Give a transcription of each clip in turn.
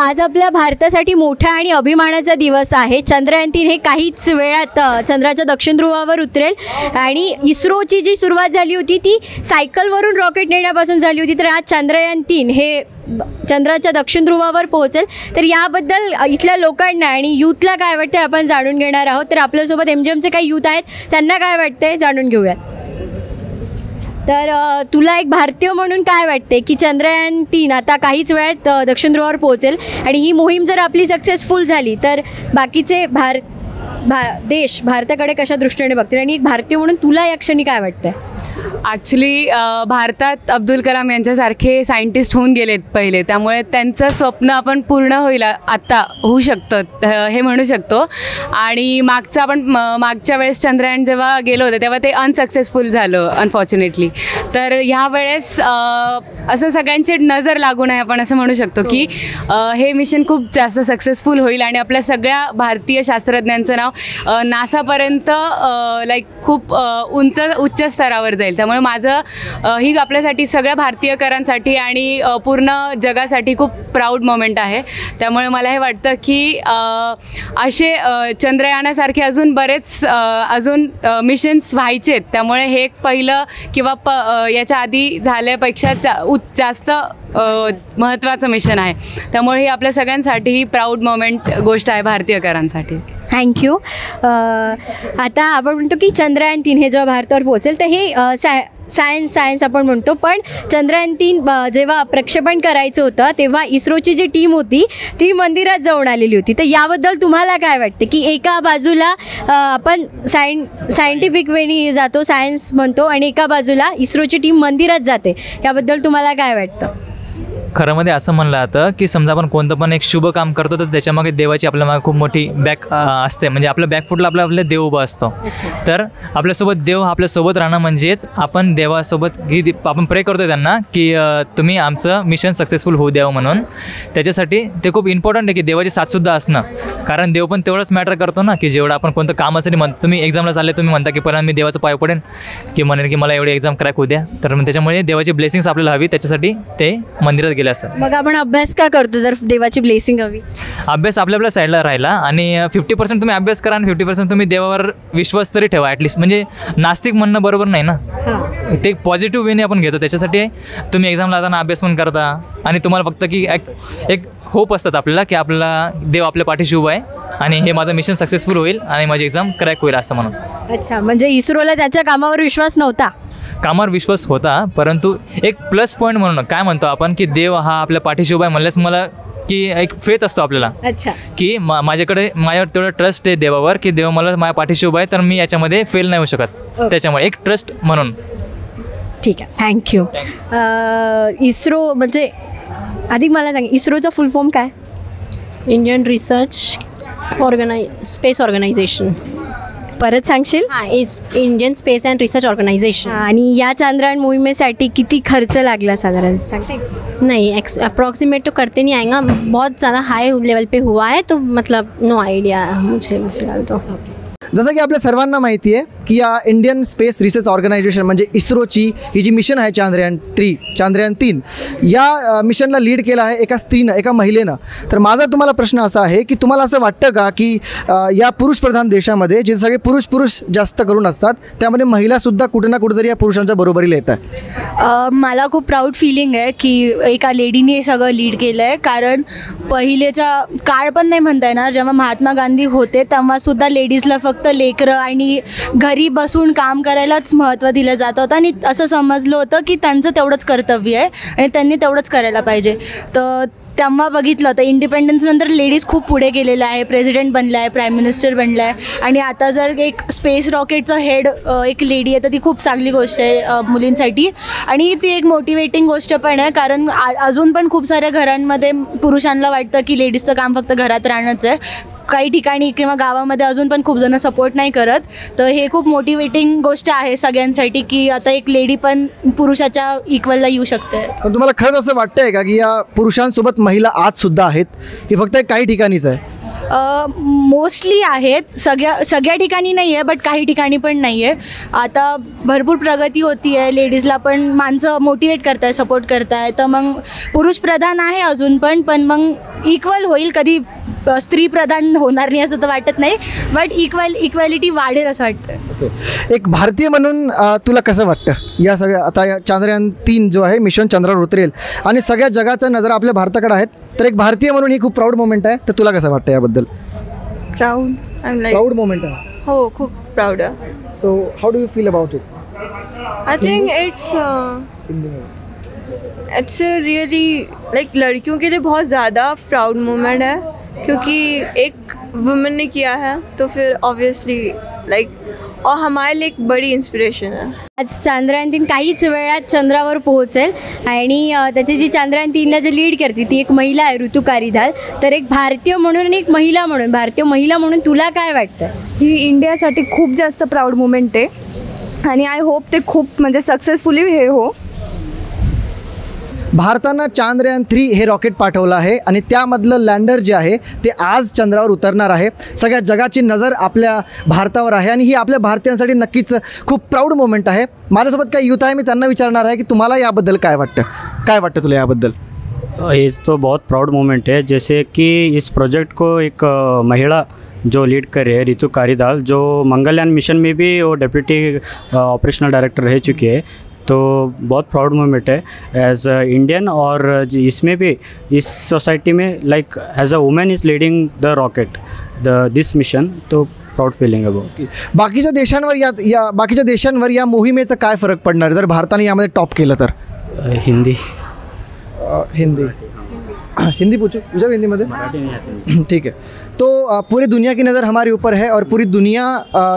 आज आपल्या भारतासाठी मोठा आणि अभिमानाचा दिवस आहे. चंद्रयान-3 हे काहीच वेळात चंद्राच्या दक्षिण ध्रुवावर उतरेल आणि इस्रोची जी सुरुवात झाली होती ती सायकलवरून रॉकेट नेण्यापासून झाली होती. तर आज चंद्रयान-3 हे चंद्राच्या दक्षिण ध्रुवावर पोहोचेल. तर याबद्दल इथल्या लोकांना आणि यूथला काय वाटते आपण जाणून घेणार आहोत. तर आपल्यासोबत MGMचे काही यूथ आहेत, त्यांना काय वाटते जाणून घेऊयात. तर तुला एक भारतीय म्हणून काय वाटते की चंद्रयान-3 आता काहीच वेळात दक्षिण ध्रुवावर पोहोचेल आणि ही मोहीम जर आपली सक्सेसफुल झाली तर बाकीचे देश भारताकडे कशा दृष्टीने बघतील आणि एक भारतीय म्हणून तुला या क्षणी काय वाटतं? ॲक्च्युली भारतात अब्दुल कलाम यांच्यासारखे सायंटिस्ट होऊन गेलेत पहिले, त्यामुळे त्यांचं स्वप्न आपण पूर्ण होईल आत्ता होऊ शकतं हे म्हणू शकतो. आणि मागच्या वेळेस चंद्रयान जेव्हा गेलो होतं तेव्हा ते अनसक्सेसफुल झालं अनफॉर्च्युनेटली. तर ह्या वेळेस असं सगळ्यांची नजर लागू नये आपण असं म्हणू शकतो की हे मिशन खूप जास्त सक्सेसफुल होईल आणि आपल्या सगळ्या भारतीय शास्त्रज्ञांचं नाव नासापर्यंत खूप उच्च स्तरावर जाईल. त्यामुळे माझं ही आपल्यासाठी सगळ्या भारतीयकरांसाठी आणि पूर्ण जगासाठी खूप प्राऊड मोमेंट आहे. त्यामुळे मला हे वाटतं की असे चंद्रयानासारखे अजून बरेच मिशन्स व्हायचेत. त्यामुळे हे एक पहिलं किंवा याच्या आधी झाल्यापेक्षा जास्त महत्त्वाचं मिशन आहे. त्यामुळे ही आपल्या सगळ्यांसाठी ही प्राऊड मोमेंट गोष्ट आहे भारतीयकरांसाठी. थँक्यू. आता आपण म्हणतो की चंद्रयान-3 हे जेव्हा भारतावर पोहोचेल तर हे सायन्स आपण म्हणतो, पण चंद्रयान-3 जेव्हा प्रक्षेपण करायचं होतं तेव्हा इस्रोची जी टीम होती ती मंदिरात जाऊन आलेली होती. तर याबद्दल तुम्हाला काय वाटते की एका बाजूला आपण सायंटिफिक वेनी जातो, सायन्स म्हणतो, आणि एका बाजूला इस्रोची टीम मंदिरात जाते, याबद्दल तुम्हाला काय वाटतं? खरंमध्ये असं म्हणलं जातं की समजा आपण कोणतं पण एक शुभ काम करतो तर त्याच्यामागे देवाची आपल्यामागे खूप मोठी बॅक असते. म्हणजे आपल्या बॅकफुटला आपल्या देव उभा असतो. तर आपल्यासोबत देव आपल्यासोबत राहणं म्हणजेच आपण देवासोबत आपण प्रे करतो त्यांना की तुम्ही आमचं मिशन सक्सेसफुल होऊ द्यावं म्हणून. त्याच्यासाठी ते खूप इम्पॉर्टंट आहे की देवाची साथसुद्धा असणं, कारण देव पण तेवढंच मॅटर करतो ना की जेवढं आपण कोणतं कामासाठी म्हणतो. तुम्ही एक्झामला चालले, तुम्ही म्हणता की पहिला मी देवाचं पाय पडेन की म्हणेन की मला एवढी एक्झाम क्रॅक होऊ द्या. तर त्याच्यामुळे देवाची ब्लेसिंग्स आपल्याला हवी, त्याच्यासाठी ते मंदिरात गेले असतात. मग आपण अभ्यास का करतो जर देवाची ब्लेसिंग हवी? अभ्यास आपल्या साईडला राहिला आणि 50% तुम्ही अभ्यास करा आणि 50% तुम्ही देवावर विश्वास तरी ठेवा ॲटलिस्ट. म्हणजे नास्तिक म्हणणं बरोबर नाही ना, ते पॉझिटिव्ह वेने आपण घेतो. त्याच्यासाठी तुम्ही एक्झामला जाताना अभ्यास पण करता आणि तुम्हाला फक्त की एक होप असतात आपल्याला की आपल्याला देव आपल्या पाठीशी उभा आहे आणि हे माझं मिशन सक्सेसफुल होईल आणि माझी एक्झाम क्रॅक होईल असं म्हणून. अच्छा, म्हणजे इस्रोला त्याच्या कामावर विश्वास नव्हता? कामावर विश्वास होता, परंतु एक प्लस पॉईंट म्हणून काय म्हणतो आपण की देव हा आपल्या पाठीशी उभा आहे म्हणल्यास मला की एक फेथ असतो आपल्याला. अच्छा, की माझ्यावर तेवढं ट्रस्ट आहे देवावर की देव मला माझ्या पाठीशी उभा आहे तर मी याच्यामध्ये फेल नाही होऊ शकत. त्याच्यामुळे एक ट्रस्ट म्हणून. ठीक आहे, थँक्यू. इस्रो म्हणजे आधी मला सांग, इस्रोचा फुल फॉर्म काय? Indian research space organisation. परत सांगशील? Indian space and research organisation. आणि या चंद्रयान मोहिमेसाठी किती खर्च लागला साधारण सांगते? नहीं, अप्रॉक्सीमेट तो करते नहीं आएगा, बहुत ज़्यादा हाई लेवल पे हुआ है, तो मतलब नो आइडिया मुझे फिलहाल तो. जसं की आपल्या सर्वांना माहिती आहे की या इंडियन स्पेस रिसर्च ऑर्गनायझेशन म्हणजे इस्रोची ही जी मिशन आहे चंद्रयान-3 या मिशनला लीड केलं आहे एका स्त्रीनं, एका महिलेनं. तर माझा तुम्हाला प्रश्न असा आहे की तुम्हाला असं वाटतं का की या पुरुषप्रधान देशामध्ये जे सगळे पुरुष जास्त करून असतात त्यामध्ये महिलासुद्धा कुठे ना कुठेतरी या पुरुषांच्या बरोबरीला येतात? मला खूप प्राऊड फिलिंग आहे की एका लेडीने हे सगळं लीड केलं आहे. कारण पहिलेचा काळ पण नाही म्हणता येणार, जेव्हा महात्मा गांधी होते तेव्हासुद्धा लेडीजला फक्त लेकरं आणि घरी बसून काम करायलाच महत्त्व दिलं जात होतं आणि असं समजलं होतं की त्यांचं तेवढंच कर्तव्य आहे आणि त्यांनी तेवढंच करायला पाहिजे. तर तेव्हा बघितलं तर इंडिपेंडन्सनंतर लेडीज खूप पुढे गेलेल्या आहे, प्रेसिडेंट बनल्या आहे, प्राईम मिनिस्टर बनल्या आहे. आणि आता जर एक स्पेस रॉकेटचं हेड एक लेडी आहे तर ती खूप चांगली गोष्ट आहे मुलींसाठी. आणि ती एक मोटिवेटिंग गोष्ट पण आहे, कारण अजून पण खूप साऱ्या घरांमध्ये पुरुषांना वाटतं की लेडीजचं काम फक्त घरात राहणंच आहे. काही ठिकाणी किंवा गावामध्ये अजून पण खूप जण सपोर्ट नाही करत. तर हे खूप मोटिवेटिंग गोष्ट आहे सगळ्यांसाठी की आता एक लेडी पण पुरुषाच्या इक्वलला येऊ शकते. पण तुम्हाला खरंच असं वाटतंय का की या पुरुषांसोबत महिला आजसुद्धा आहेत की फक्त काही ठिकाणीच आहे? मोस्टली आहेत, सगळ्या ठिकाणी नाही आहे, बट काही ठिकाणी पण नाही आहे. आता भरपूर प्रगती होती आहे, लेडीजला पण माणसं मोटिवेट करत आहे, सपोर्ट करत आहे. तर मग पुरुष प्रधान आहे अजून पण मग इक्वल होईल, कधी स्त्री प्रधान होणार नाही असं तर वाटत नाही, बट इक्वॅलिटी वाढेल असं वाटतं. एक भारतीय म्हणून तुला कसं वाटतं या सगळ्या, आता या चांद्रयान-3 जो आहे मिशन चंद्रावर उतरेल आणि सगळ्या जगाचा नजर आपल्या भारताकडे आहेत, तर एक भारतीय म्हणून ही खूप प्राऊड मोमेंट आहे, तर तुला कसं वाटतं याबद्दल? Proud, I am like proud moment आहे. हो, खूप प्राऊड आहे. So how do you feel about it? I think it's really like लड़कियों के लिए बहुत ज़्यादा प्राउड मोमेंट है, क्योंकि एक वुमेन ने किया है तो फिर ऑब्वियसली लाइक और हमारे लिए एक बड़ी इन्स्पिरेशन है. आज चांद्रयान-3 काहीच वेळात चंद्रावर पोहोचेल आणि त्याची जी चांद्रयान-3ला जी लीड करते ती एक महिला आहे, ऋतू कारिधाल. तर एक भारतीय म्हणून आणि एक महिला म्हणून, भारतीय महिला म्हणून तुला काय वाटतं? ही इंडियासाठी खूप जास्त प्राऊड मुमेंट आहे आणि आय होप ते खूप म्हणजे सक्सेसफुली हे हो. भारतानं चांद्रयान-3 हे रॉकेट पाठवलं आहे आणि त्यामधलं लँडर जे आहे ते आज चंद्रावर उतरणार आहे. सगळ्या जगाची नजर आपल्या भारतावर आहे आणि ही आपल्या भारतीयांसाठी नक्कीच खूप प्राऊड मोमेंट आहे. माझ्यासोबत काही युथ आहे, मी त्यांना विचारणार आहे की तुम्हाला याबद्दल काय वाटतं तुला याबद्दल? ये तो बहुत प्राउड मोमेंट है, जैसे कि इस प्रोजेक्ट को एक महिला जो लीड कर रही है ऋतु कारिधाल, जो मंगलयान मिशन में भी वो डेप्यूटी ऑपरेशनल डायरेक्टर रह चुकी है. तो बहुत प्राउड मोमेंट है एज अ इंडियन, और इसमें भी इस सोसाइटी में like as a women is leading the rocket this mission, तो प्राउड फिलिंग है बहुत. बाकीच्या देशांवर या मोहिमेचा काय फरक पडणार जर भारताने यामध्ये टॉप केलं तर? हिंदी पूछो, विचार हिंदी में. ठीक है. तो पूरी दुनिया की नज़र हमारे ऊपर है और पूरी दुनिया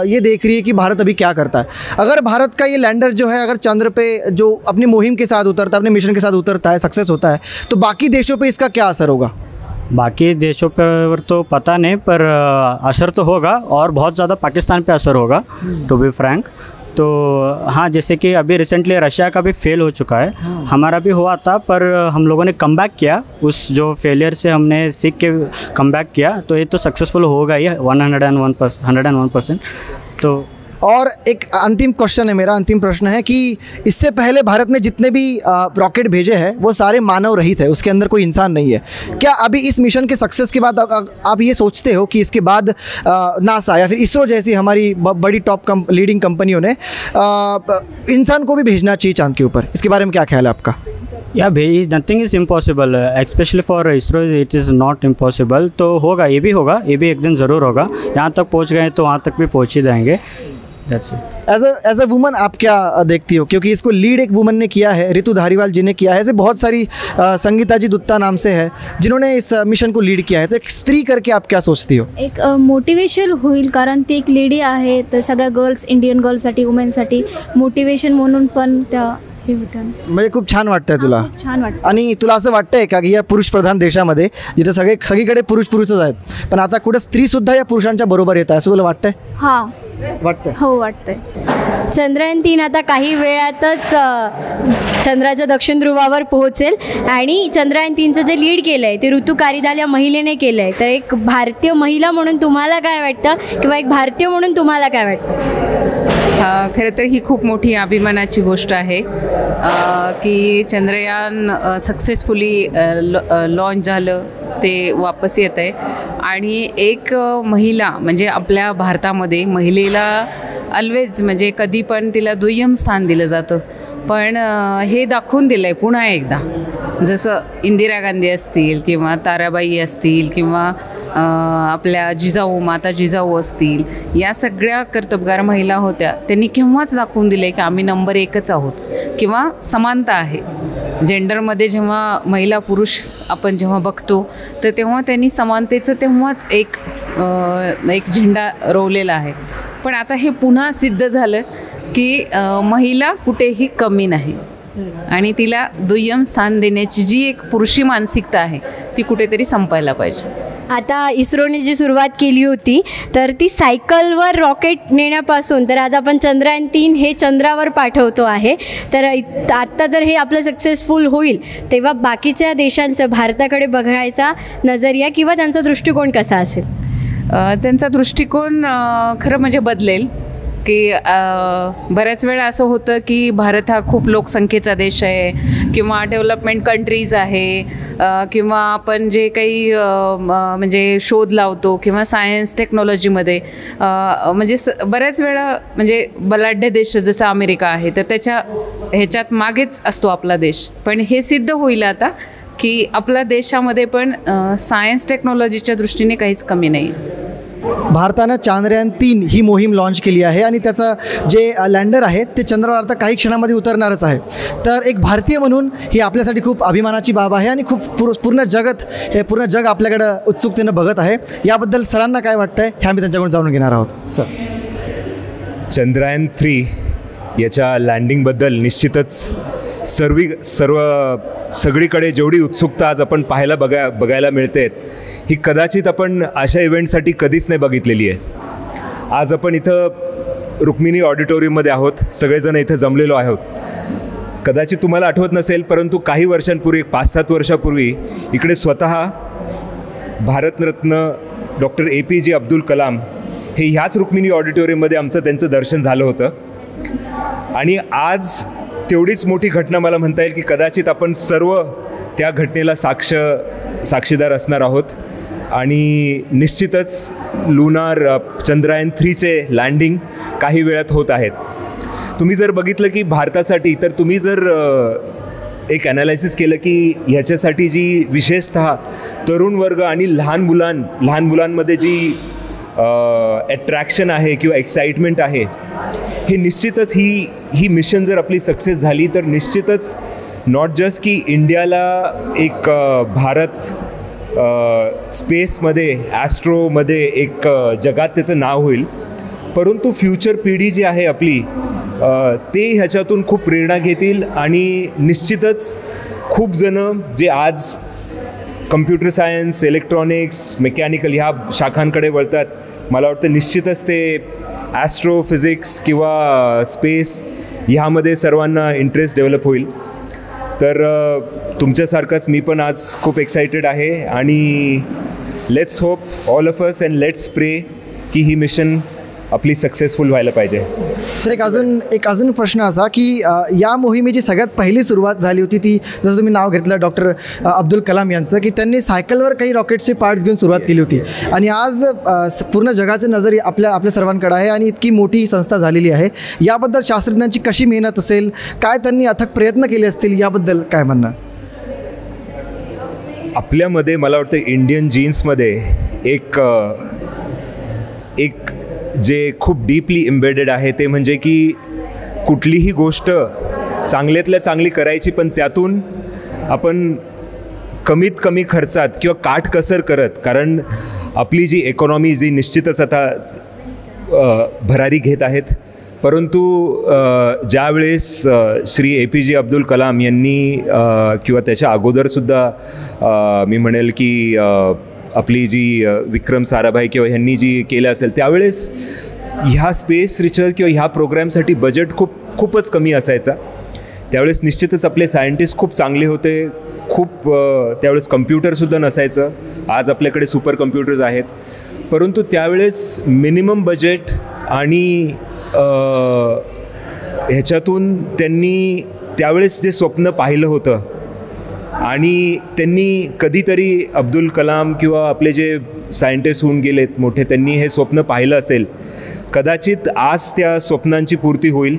ये देख रही है कि भारत अभी क्या करता है. अगर भारत का ये लैंडर जो है अगर चंद्र पे जो अपनी मुहिम के साथ उतरता है, अपने मिशन के साथ उतरता है, सक्सेस होता है, तो बाकी देशों पे इसका क्या असर होगा? बाकी देशों पर तो पता नहीं, पर असर तो होगा और बहुत ज़्यादा पाकिस्तान पे असर होगा, टू बी फ्रैंक. तो हाँ, जैसे कि अभी रिसेंटली रशिया का भी फेल हो चुका है, हमारा भी हुआ था, पर हम लोगों ने कम बैक किया. उस जो फेलियर से हमने सीख के कम बैक किया, तो ये तो सक्सेसफुल होगा ही 101%. तो और एक अंतिम क्वेश्चन है मेरा, अंतिम प्रश्न है कि इससे पहले भारत में जितने भी रॉकेट भेजे हैं वो सारे मानव रहित है, उसके अंदर कोई इंसान नहीं है. क्या अभी इस मिशन के सक्सेस के बाद आप ये सोचते हो कि इसके बाद नासा या फिर इसरो जैसी हमारी बड़ी टॉप लीडिंग कंपनियों ने इंसान को भी भेजना चाहिए चांद के ऊपर? इसके बारे में क्या ख्याल है आपका? या भाई, nothing is impossible, specially for ISRO it is not impossible. तो होगा, ये भी एक दिन ज़रूर होगा. यहाँ तक पहुँच गए तो वहाँ तक भी पहुँच ही जाएंगे. That's it. As a woman आप क्या देखती हो, क्योंकि इसको लीड एक वुमन ने किया है, ऋतु धारीवाल जी ने किया है, ऐसे बहुत सारी संगीता जी दुत्ता नाम से है जिन्होंने इस मिशन को लीड किया है, तो एक स्त्री करके आप क्या सोचती हो? एक मोटिवेशन होईल, कारण ती एक लेडी आहे, तर सगळ्या गर्ल्स, इंडियन गर्ल्ससाठी, वुमेनसाठी मोटिवेशन म्हणून पण त्या हे होतं. म्हणजे खूप छान वाटतंय तुला? खूप छान वाटतं. आणि तुला असं वाटतंय का की या पुरुष प्रधान देशामध्ये जिथे सगळीकडे पुरुषच आहेत, पण आता कुठं स्त्रीसुद्धा या पुरुषांच्या बरोबर येत आहे असं तुला वाटतंय? हां, वाटतंय. हो वाटतंय. चांद्रयान-3 आता काही वेळातच चंद्राच्या दक्षिण ध्रुवावर पोहोचेल आणि चांद्रयान-3चं जे लीड केलं आहे ते ऋतू कारिधाल या महिलेने केलं आहे. तर एक भारतीय महिला म्हणून तुम्हाला काय वाटतं, किंवा एक भारतीय म्हणून तुम्हाला काय वाटतं? खरं तर ही खूप मोठी अभिमानाची गोष्ट आहे की चंद्रयान सक्सेसफुली लॉन्च झालं, ते वापस येत आहे. आणि एक महिला म्हणजे आपल्या भारतामध्ये महिलेला ऑलवेज म्हणजे कधी पण तिला दुय्यम स्थान दिलं जातं, पण हे दाखवून दिलं आहे पुन्हा एकदा. जसं इंदिरा गांधी असतील किंवा ताराबाई असतील किंवा आपल्या माता जिजाऊ असतील, या सगळ्या कर्तबगार महिला होत्या, त्यांनी केव्हाच दाखवून दिले की आम्ही नंबर 1च आहोत किंवा समानता आहे. जेंडरमध्ये जेव्हा महिला पुरुष आपण जेव्हा बघतो तर तेव्हा त्यांनी समानतेचं तेव्हाच एक झेंडा रोवलेला आहे. पण आता हे पुन्हा सिद्ध झालं की महिला कुठेही कमी नाही आणि तिला दुय्यम स्थान देण्याची जी एक पुरुषी मानसिकता आहे ती कुठेतरी संपायला पाहिजे. आता इस्रोने जी सुरुवात केली होती तर ती सायकलवर रॉकेट नेण्यापासून तर आज आपण चांद्रयान-3 हे चंद्रावर पाठवतो आहे. तर आत्ता जर हे आपलं सक्सेसफुल होईल तेव्हा बाकीच्या देशांचं भारताकडे बघायचा नजरिया किंवा त्यांचा दृष्टिकोन कसा असेल? त्यांचा दृष्टिकोन खरं म्हणजे बदलेल की बऱ्याच वेळा असं होतं की भारत हा खूप लोकसंख्येचा देश आहे किंवा डेव्हलपमेंट कंट्रीज आहे किंवा आपण जे काही म्हणजे शोध लावतो किंवा सायन्स टेक्नॉलॉजीमध्ये म्हणजे बऱ्याच वेळा म्हणजे बलाढ्य देश जसं अमेरिका आहे तर त्याच्या ह्याच्यात मागेच असतो आपला देश. पण हे सिद्ध होईल आता की आपल्या देशामध्ये पण सायन्स टेक्नॉलॉजीच्या दृष्टीने काहीच कमी नाही. भारतानं चांद्रयान-3 ही मोहीम लॉन्च केली आहे आणि त्याचं जे लँडर आहे ते चंद्रावर आता काही क्षणामध्ये उतरणारच आहे. तर एक भारतीय म्हणून ही आपल्यासाठी खूप अभिमानाची बाब आहे आणि खूप पूर्ण जग आपल्याकडं उत्सुकतेनं बघत आहे. याबद्दल सरांना काय वाटतं आहे हे आम्ही त्यांच्याकडून जाणून घेणार आहोत. सर, चंद्रयान-3 याच्या लँडिंगबद्दल निश्चितच सगळीकडे जेवढी उत्सुकता आज आपण बघायला मिळते ही कदाचित आपण अशा इव्हेंटसाठी कधीच नाही बघितलेली आहे. आज आपण इथं रुक्मिणी ऑडिटोरियममध्ये आहोत, सगळेजण इथं जमलेलो आहोत. कदाचित तुम्हाला आठवत नसेल परंतु काही वर्षांपूर्वी 5-7 वर्षापूर्वी इकडे स्वतः भारतरत्न डॉक्टर APJ अब्दुल कलाम हे ह्याच रुक्मिणी ऑडिटोरियममध्ये त्यांचं दर्शन झालं होतं. आणि आज तेवढीच मोठी घटना मला म्हणता येईल की कदाचित आपण सर्व त्या घटनेला साक्षीदार असणार आहोत. आणि निश्चितच चंद्रयान-3चे लँडिंग काही वेळात होत आहेत. तुम्ही जर बघितलं की भारतासाठी तर तुम्ही जर एक ॲनालायसिस केलं की ह्याच्यासाठी जी विशेषतः तरुण वर्ग आणि लहान मुलांमध्ये जी अट्रॅक्शन आहे किंवा एक्साइटमेंट आहे हे निश्चितच ही मिशन जर आपली सक्सेस झाली तर निश्चितच नॉट जस्ट की इंडियाला एक भारत स्पेसमध्ये ॲस्ट्रोमध्ये एक जगात त्याचं नाव होईल, परंतु फ्युचर पिढी जी आहे आपली ते ह्याच्यातून खूप प्रेरणा घेतील. आणि निश्चितच खूप जणं जे आज कम्प्युटर सायन्स, इलेक्ट्रॉनिक्स, मेकॅनिकल ह्या शाखांकडे वळतात, मला वाटतं निश्चितच ते ॲस्ट्रो फिजिक्स किंवा स्पेस ह्यामध्ये सर्वांना इंटरेस्ट डेव्हलप होईल. तर तुमच्यासारखंच मी पण आज खूप एक्सायटेड आहे आणि let's hope all of us and let's प्रे की ही मिशन आपली सक्सेसफुल व्हायला पाहिजे. सर, एक अजून प्रश्न असा की या मोहिमेची सगळ्यात पहिली सुरुवात झाली होती ती जसं तुम्ही नाव घेतलं डॉक्टर अब्दुल कलाम यांचं की त्यांनी सायकलवर काही रॉकेटचे पार्ट्स घेऊन सुरुवात केली होती. आणि आज पूर्ण जगाची नजर आपल्या सर्वांकडे आहे आणि इतकी मोठी संस्था झालेली आहे. याबद्दल शास्त्रज्ञांची कशी मेहनत असेल, काय त्यांनी अथक प्रयत्न केले असतील, याबद्दल काय म्हणणं? आपल्यामध्ये मला वाटतं इंडियन जीन्समध्ये एक जे खूप डीपली इम्बेडेड आहे ते म्हणजे की कुठलीही गोष्ट चांगल्यातल्या चांगली करायची, पण त्यातून आपण कमीत कमी खर्चात किंवा काटकसर करत, कारण आपली जी इकॉनॉमी जी निश्चितच आता भरारी घेत आहेत, परंतु ज्यावेळेस श्री APJ अब्दुल कलाम यांनी किंवा त्याच्या अगोदरसुद्धा मी म्हणेल की आपली जी विक्रम साराभाई किंवा ह्यांनी जी केलं असेल त्यावेळेस ह्या स्पेस रिसर्च किंवा ह्या प्रोग्रॅमसाठी बजेट खूपच कमी असायचा. त्यावेळेस निश्चितच आपले सायंटिस्ट खूप चांगले होते, खूप त्यावेळेस कम्प्युटरसुद्धा नसायचं. आज आपल्याकडे सुपर कम्प्युटर्स आहेत, परंतु त्यावेळेस मिनिमम बजेट आणि ह्याच्यातून त्यांनी त्यावेळेस जे स्वप्न पाहिलं होतं आणि त्यांनी कधीतरी अब्दुल कलाम किंवा आपले जे सायंटिस्ट होऊन गेलेत मोठे, त्यांनी हे स्वप्न पाहिलं असेल. कदाचित आज त्या स्वप्नांची पूर्ती होईल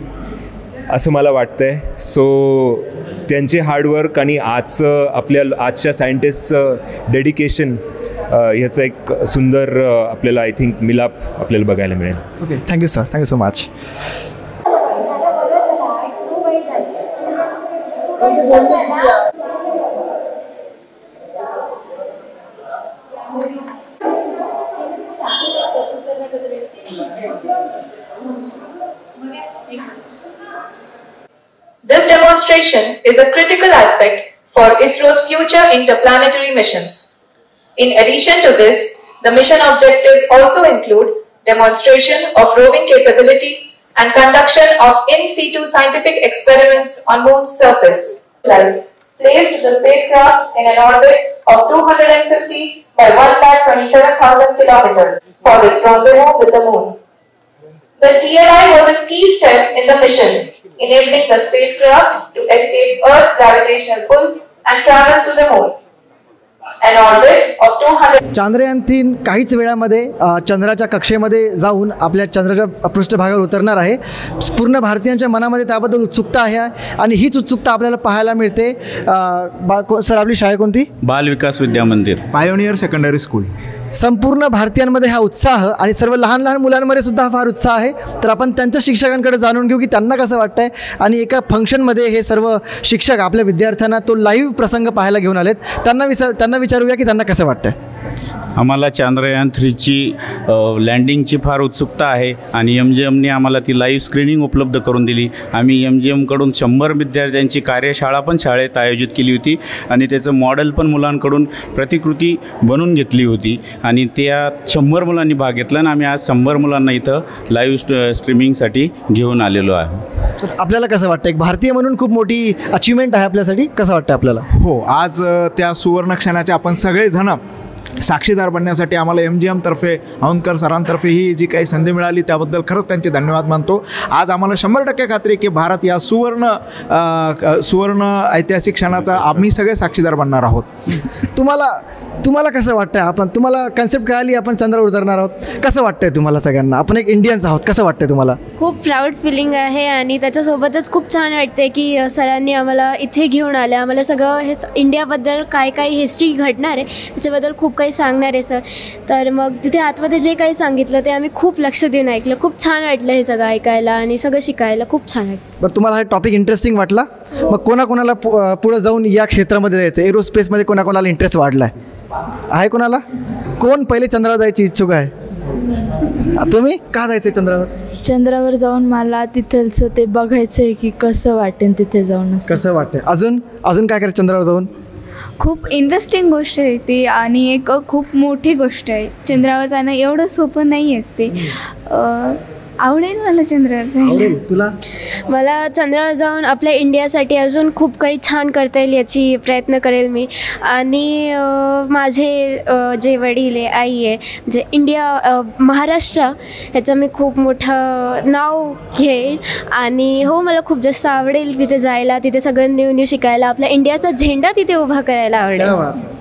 असं मला वाटतं आहे. सो त्यांचे हार्डवर्क आणि आजच्या सायंटिस्टचं डेडिकेशन ह्याचं एक सुंदर आपल्याला आय थिंक मिलाप आपल्याला बघायला मिळेल. Okay, thank you sir, thank you so much. This demonstration is a critical aspect for ISRO's future interplanetary missions. In addition to this, the mission objectives also include demonstration of roving capability and conduction of in situ scientific experiments on Moon's surface. Placed the spacecraft in an orbit of 250 by 1,27,000 kilometers for its rendezvous with the moon. The TLI was a key step in the mission, enabling the spacecraft to escape Earth's gravitational pull and travel to the moon. An orbit of 200. Chandrayaan 3 काहीच वेळामध्ये चंद्राच्या कक्षेमध्ये जाऊन आपल्या चंद्राच्या पृष्ठभागावर उतरणार आहे. पूर्ण भारतीयांच्या मनामध्ये त्याबद्दल उत्सुकता आहे आणि हीच उत्सुकता आपल्याला पाहायला मिळते. सर आपली शाळा कोणती? बाल विकास विद्या मंदिर, पायोनियर सेकंडरी स्कूल. संपूर्ण भारतीयांमध्ये हा उत्साह आणि सर्व लहान लहान मुलांमध्ये सुद्धा फार उत्साह आहे. तर आपण त्यांच्या शिक्षकांकडे जाणून घेऊ की त्यांना कसं वाटतंय. आणि एका फंक्शनमध्ये हे सर्व शिक्षक आपल्या विद्यार्थ्यांना तो लाईव्ह प्रसंग पाहायला घेऊन आलेत. त्यांना विचारूया की त्यांना कसं वाटतंय. आम्हाला चांद्रयान 3ची लँडिंगची फार उत्सुकता आहे आणि MGMने आम्हाला ती लाईव्ह स्क्रीनिंग उपलब्ध करून दिली. आम्ही MGMकडून 100 विद्यार्थ्यांची कार्यशाळा पण शाळेत आयोजित केली होती आणि त्याचं मॉडेल पण मुलांकडून प्रतिकृती बनवून घेतली होती आणि त्या 100 मुलांनी भाग घेतला आणि आम्ही आज 100 मुलांना इथं लाईव्ह स्ट्रीमिंगसाठी घेऊन आलेलो आहे. आपल्याला कसं वाटतं? एक भारतीय म्हणून खूप मोठी अचिव्हमेंट आहे आपल्यासाठी. कसं वाटतं आपल्याला? हो, आज त्या सुवर्ण क्षणाचे आपण सगळेजण साक्षीदार बनण्यासाठी आम्हाला MGM तर्फे औंधकर सरांतर्फे ही जी काही संधी मिळाली त्याबद्दल खरंच त्यांचे धन्यवाद मानतो. आज आम्हाला 100% खात्री की भारत या सुवर्ण ऐतिहासिक क्षणाचा आम्ही सगळे साक्षीदार बनणार आहोत. तुम्हाला कसं वाटतंय? तुम्हाला कन्सेप्ट कळाली आपण चंद्रावर उतरणार आहोत. कसं वाटतंय तुम्हाला सगळ्यांना? आपण एक इंडियन्स आहोत. कसं वाटतंय तुम्हाला? खूप प्राऊड फिलिंग आहे आणि त्याच्यासोबतच खूप छान वाटते की सरांनी आम्हाला इथे घेऊन आले. आम्हाला सगळं हे इंडियाबद्दल काय हिस्ट्री घडणार आहे त्याच्याबद्दल खूप काही सांगणार आहे सर. तर मग तिथे आतमध्ये जे काही सांगितलं ते आम्ही खूप लक्ष देऊन ऐकलं. खूप छान वाटलं हे सगळं ऐकायला आणि सगळं शिकायला. खूप छान वाटलं. बरं, तुम्हाला हा टॉपिक इंटरेस्टिंग वाटला? मग कोणाकोणाला पुढे जाऊन या क्षेत्रामध्ये जायचं, एरोस्पेसमध्ये कोणाकोणाला इंटरेस्ट वाढला आहे कोणाला? कोण पहिले चंद्रावर जायची इच्छुक आहे? तुम्ही का जायचं चंद्रावर? चंद्रावर जाऊन मला तिथलचं ते बघायचं आहे की कसं वाटेल तिथे जाऊन. कसं वाटेल? अजून काय करायचं चंद्रावर जाऊन? खूप इंटरेस्टिंग गोष्ट आहे ती आणि एक खूप मोठी गोष्ट आहे. चंद्रावर जाणं एवढं सोपं नाही असते. आवडेल मला चंद्रावर जायला. तुला? मला चंद्रावर जाऊन आपल्या इंडियासाठी अजून खूप काही छान करता येईल याची प्रयत्न करेल मी. आणि माझे जे वडील आहे, आई आहे, जे इंडिया महाराष्ट्र ह्याचं मी खूप मोठं नाव घेईन. आणि हो, मला खूप जास्त आवडेल तिथे जायला, तिथे सगळं न्यू न्यू शिकायला, आपल्या इंडियाचा झेंडा तिथे उभा करायला आवडेल.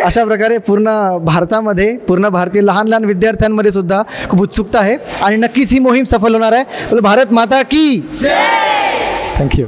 अशा प्रकारे पूर्ण भारतामध्ये, पूर्ण भारतीय लहान लहान विद्यार्थ्यांमध्ये सुद्धा खूप उत्सुकता आहे आणि नक्कीच ही मोहीम सफल होणार आहे. भारत माता की जय. थँक्यू.